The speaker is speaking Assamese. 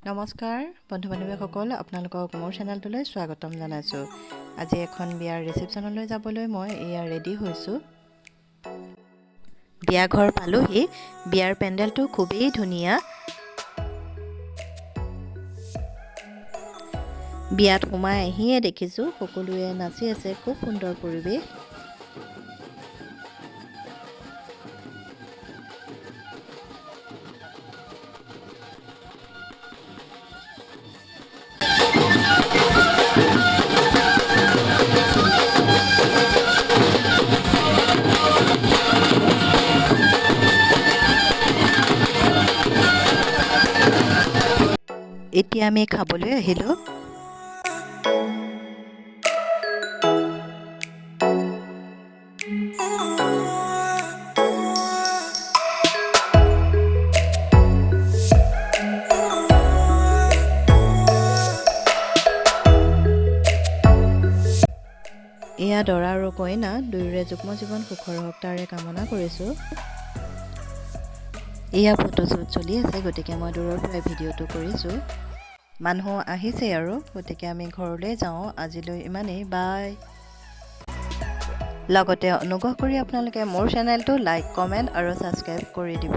নমস্কাৰ বন্ধু বান্ধৱীসকল, আপোনালোকক মোৰ চেনেলটোলৈ স্বাগতম জনাইছোঁ। আজি এখন বিয়াৰ ৰিচেপশ্যনলৈ যাবলৈ মই ৰেডি হৈছোঁ। বিয়া ঘৰ পালোহি। বিয়াৰ পেণ্ডেলটো খুবেই ধুনীয়া। বিয়াত সোমাই আহিয়ে দেখিছোঁ সকলোৱে নাচি আছে, খুব সুন্দৰ পৰিৱেশ। এতিয়া আমি খাবলৈ আহিলোঁ। এয়া দৰা আৰু কইনা দুয়োৰে যুগ্ম জীৱন সুখৰ হওক তাৰে কামনা কৰিছোঁ। এয়া ফটোশ্বুট চলি আছে, গতিকে মই দূৰৰ পৰাই ভিডিঅ'টো কৰিছোঁ। মানুহ আহিছে আৰু, গতিকে আমি ঘৰলৈ যাওঁ। আজিলৈ ইমানেই, বাই। লগতে অনুগ্ৰহ কৰি আপোনালোকে মোৰ চেনেলটো লাইক, কমেণ্ট আৰু ছাবস্ক্ৰাইব কৰি দিব।